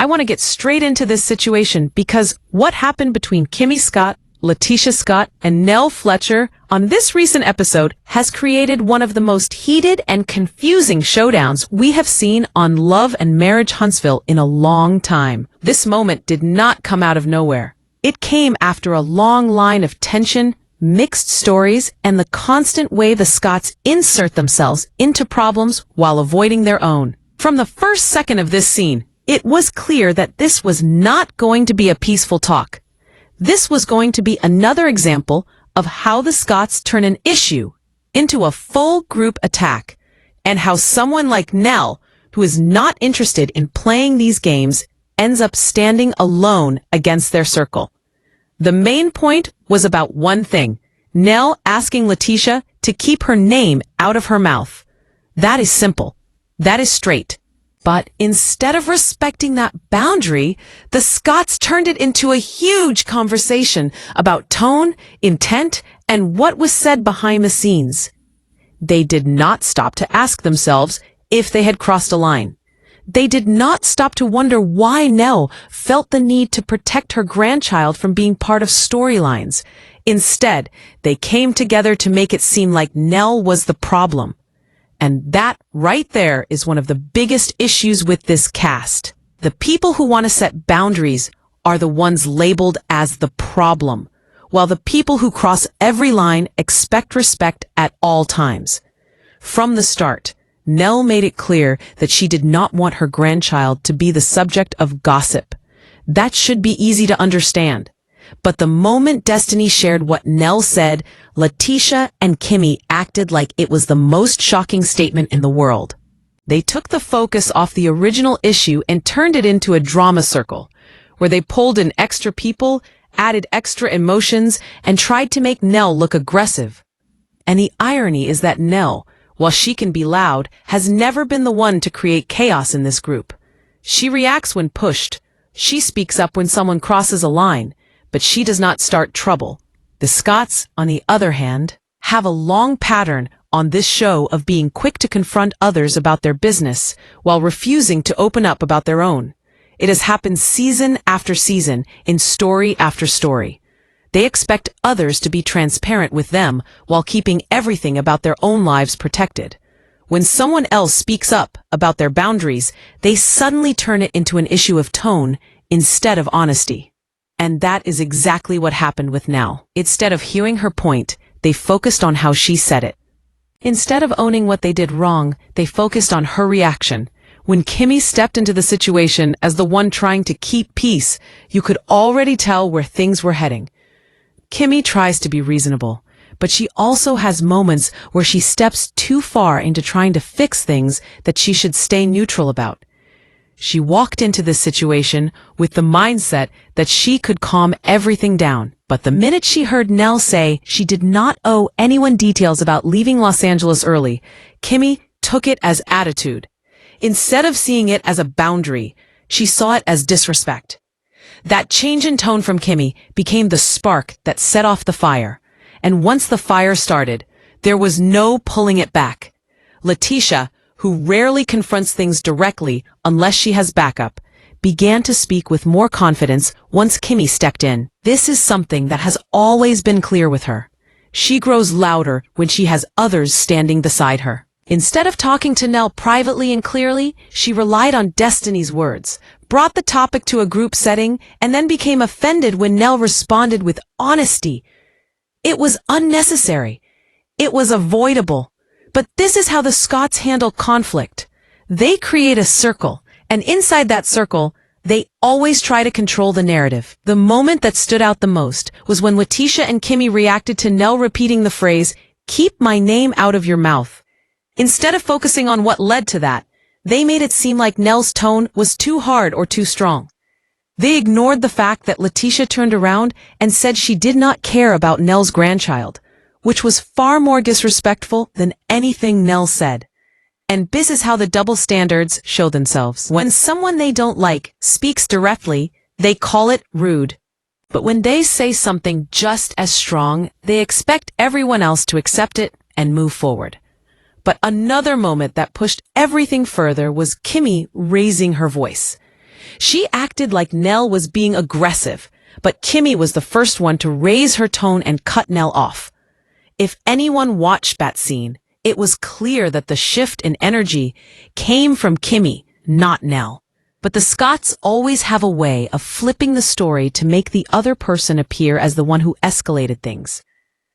I want to get straight into this situation because what happened between Kimmi Scott, LaTisha Scott, and Nell Fletcher on this recent episode has created one of the most heated and confusing showdowns we have seen on Love and Marriage Huntsville in a long time. This moment did not come out of nowhere. It came after a long line of tension, mixed stories, and the constant way the Scotts insert themselves into problems while avoiding their own. From the first second of this scene, it was clear that this was not going to be a peaceful talk. This was going to be another example of how the Scotts turn an issue into a full group attack, and how someone like Nell, who is not interested in playing these games, ends up standing alone against their circle. The main point was about one thing: Nell asking LaTisha to keep her name out of her mouth. That is simple. That is straight. But instead of respecting that boundary, the Scotts turned it into a huge conversation about tone, intent, and what was said behind the scenes. They did not stop to ask themselves if they had crossed a line. They did not stop to wonder why Nell felt the need to protect her grandchild from being part of storylines. Instead, they came together to make it seem like Nell was the problem. And that right there is one of the biggest issues with this cast. The people who want to set boundaries are the ones labeled as the problem, while the people who cross every line expect respect at all times. From the start, Nell made it clear that she did not want her grandchild to be the subject of gossip. That should be easy to understand. But the moment Destiny shared what Nell said, LaTisha and Kimmi acted like it was the most shocking statement in the world. They took the focus off the original issue and turned it into a drama circle, where they pulled in extra people, added extra emotions, and tried to make Nell look aggressive. And the irony is that Nell, while she can be loud, has never been the one to create chaos in this group. She reacts when pushed. She speaks up when someone crosses a line, but she does not start trouble. The Scotts, on the other hand, have a long pattern on this show of being quick to confront others about their business while refusing to open up about their own. It has happened season after season, in story after story. They expect others to be transparent with them while keeping everything about their own lives protected. When someone else speaks up about their boundaries, they suddenly turn it into an issue of tone instead of honesty. And that is exactly what happened with Nell. Instead of hearing her point, they focused on how she said it. Instead of owning what they did wrong, they focused on her reaction. When Kimmi stepped into the situation as the one trying to keep peace, you could already tell where things were heading. Kimmi tries to be reasonable, but she also has moments where she steps too far into trying to fix things that she should stay neutral about. She walked into this situation with the mindset that she could calm everything down. But the minute she heard Nell say she did not owe anyone details about leaving Los Angeles early, Kimmi took it as attitude. Instead of seeing it as a boundary, she saw it as disrespect. That change in tone from Kimmi became the spark that set off the fire. And once the fire started, there was no pulling it back. LaTisha, who rarely confronts things directly unless she has backup, began to speak with more confidence once Kimmi stepped in. This is something that has always been clear with her. She grows louder when she has others standing beside her. Instead of talking to Nell privately and clearly, she relied on Destiny's words, brought the topic to a group setting, and then became offended when Nell responded with honesty. It was unnecessary. It was avoidable. But this is how the Scotts handle conflict. They create a circle, and inside that circle, they always try to control the narrative. The moment that stood out the most was when LaTisha and Kimmi reacted to Nell repeating the phrase, "Keep my name out of your mouth." Instead of focusing on what led to that, they made it seem like Nell's tone was too hard or too strong. They ignored the fact that LaTisha turned around and said she did not care about Nell's grandchild, which was far more disrespectful than anything Nell said. And this is how the double standards show themselves. When someone they don't like speaks directly, they call it rude. But when they say something just as strong, they expect everyone else to accept it and move forward. But another moment that pushed everything further was Kimmi raising her voice. She acted like Nell was being aggressive, but Kimmi was the first one to raise her tone and cut Nell off. If anyone watched that scene, it was clear that the shift in energy came from Kimmi, not Nell. But the Scotts always have a way of flipping the story to make the other person appear as the one who escalated things.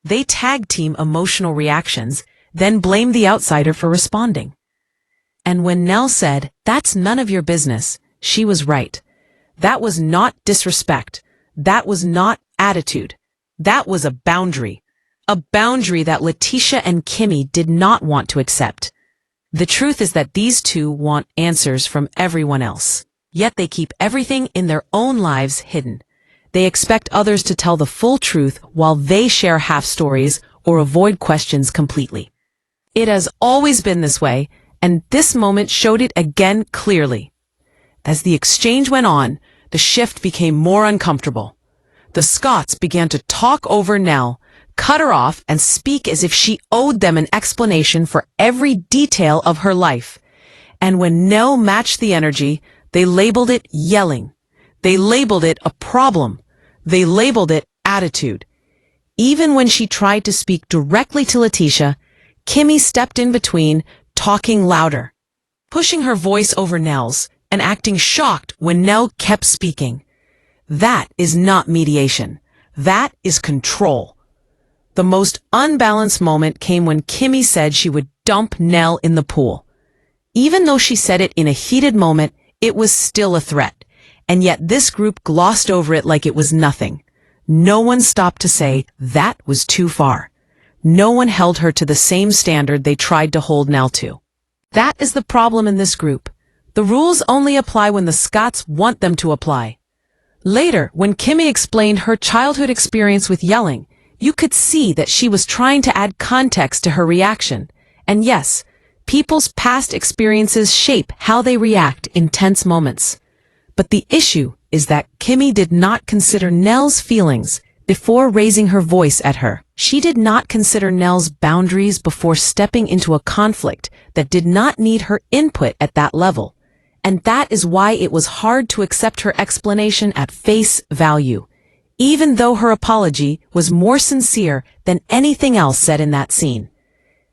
They tag team emotional reactions, then blame the outsider for responding. And when Nell said, "That's none of your business," she was right. That was not disrespect. That was not attitude. That was a boundary. A boundary that LaTisha and Kimmi did not want to accept. The truth is that these two want answers from everyone else. Yet they keep everything in their own lives hidden. They expect others to tell the full truth while they share half stories or avoid questions completely. It has always been this way, and this moment showed it again clearly. As the exchange went on, the shift became more uncomfortable. The Scotts began to talk over Nell, cut her off, and speak as if she owed them an explanation for every detail of her life. And when Nell matched the energy, they labeled it yelling. They labeled it a problem. They labeled it attitude. Even when she tried to speak directly to LaTisha, Kimmi stepped in between, talking louder, pushing her voice over Nell's, and acting shocked when Nell kept speaking. That is not mediation. That is control. The most unbalanced moment came when Kimmi said she would dump Nell in the pool. Even though she said it in a heated moment, it was still a threat, and yet this group glossed over it like it was nothing. No one stopped to say that was too far. No one held her to the same standard they tried to hold Nell to. That is the problem in this group. The rules only apply when the Scotts want them to apply. Later, when Kimmi explained her childhood experience with yelling, you could see that she was trying to add context to her reaction. And yes, people's past experiences shape how they react in tense moments. But the issue is that Kimmi did not consider Nell's feelings before raising her voice at her. She did not consider Nell's boundaries before stepping into a conflict that did not need her input at that level. And that is why it was hard to accept her explanation at face value, even though her apology was more sincere than anything else said in that scene.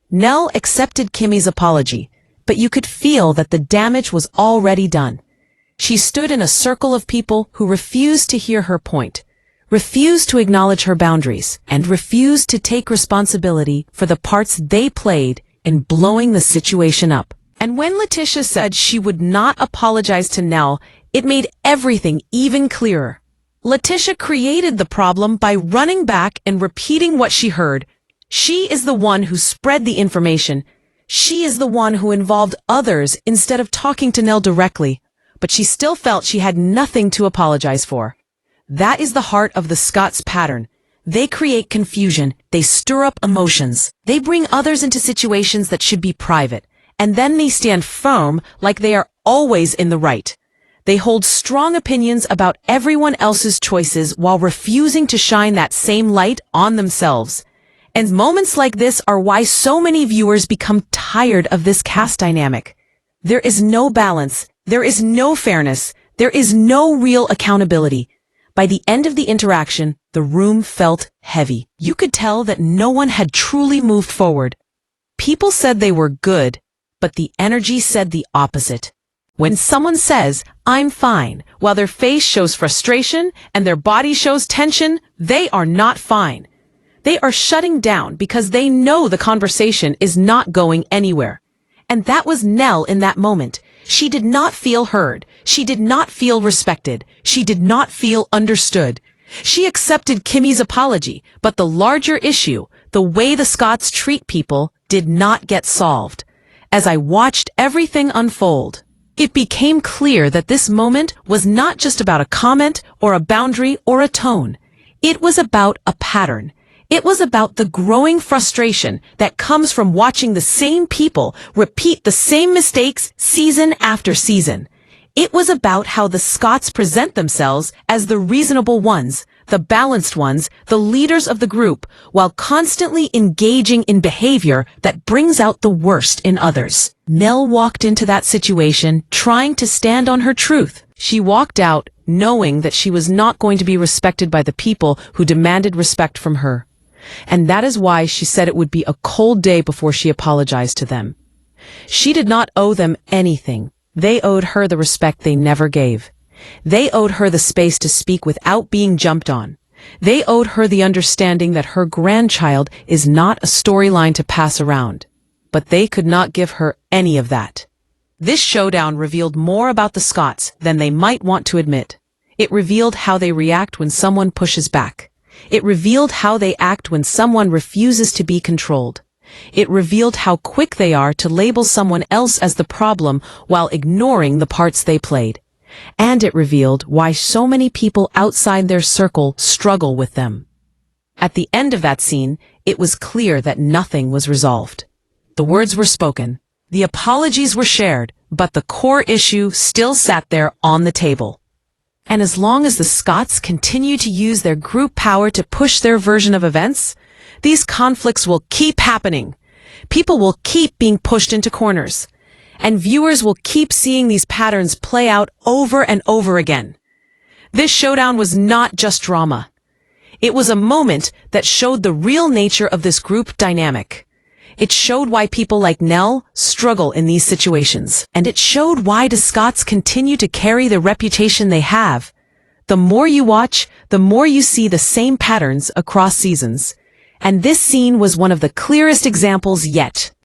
Nell accepted Kimmi's apology, but you could feel that the damage was already done. She stood in a circle of people who refused to hear her point, refused to acknowledge her boundaries, and refused to take responsibility for the parts they played in blowing the situation up. And when LaTisha said she would not apologize to Nell, it made everything even clearer. LaTisha created the problem by running back and repeating what she heard. She is the one who spread the information. She is the one who involved others instead of talking to Nell directly, but she still felt she had nothing to apologize for. That is the heart of the Scotts pattern. They create confusion. They stir up emotions. They bring others into situations that should be private. And then they stand firm like they are always in the right. They hold strong opinions about everyone else's choices while refusing to shine that same light on themselves. And moments like this are why so many viewers become tired of this cast dynamic. There is no balance. There is no fairness. There is no real accountability. By the end of the interaction, the room felt heavy. You could tell that no one had truly moved forward. People said they were good, but the energy said the opposite. When someone says, "I'm fine," while their face shows frustration and their body shows tension, they are not fine. They are shutting down because they know the conversation is not going anywhere. And that was Nell in that moment. She did not feel heard. She did not feel respected. She did not feel understood. She accepted Kimmi's apology, but the larger issue, the way the Scotts treat people, did not get solved. As I watched everything unfold, it became clear that this moment was not just about a comment or a boundary or a tone. It was about a pattern. It was about the growing frustration that comes from watching the same people repeat the same mistakes season after season. It was about how the Scotts present themselves as the reasonable ones, the balanced ones, the leaders of the group, while constantly engaging in behavior that brings out the worst in others. Nell walked into that situation trying to stand on her truth. She walked out, knowing that she was not going to be respected by the people who demanded respect from her. And that is why she said it would be a cold day before she apologized to them. She did not owe them anything. They owed her the respect they never gave. They owed her the space to speak without being jumped on. They owed her the understanding that her grandchild is not a storyline to pass around. But they could not give her any of that. This showdown revealed more about the Scotts than they might want to admit. It revealed how they react when someone pushes back. It revealed how they act when someone refuses to be controlled. It revealed how quick they are to label someone else as the problem while ignoring the parts they played. And it revealed why so many people outside their circle struggle with them. At the end of that scene, it was clear that nothing was resolved. The words were spoken. The apologies were shared, but the core issue still sat there on the table. And as long as the Scotts continue to use their group power to push their version of events, these conflicts will keep happening. People will keep being pushed into corners. And viewers will keep seeing these patterns play out over and over again. This showdown was not just drama. It was a moment that showed the real nature of this group dynamic. It showed why people like Nell struggle in these situations. And it showed why the Scotts continue to carry the reputation they have. The more you watch, the more you see the same patterns across seasons. And this scene was one of the clearest examples yet.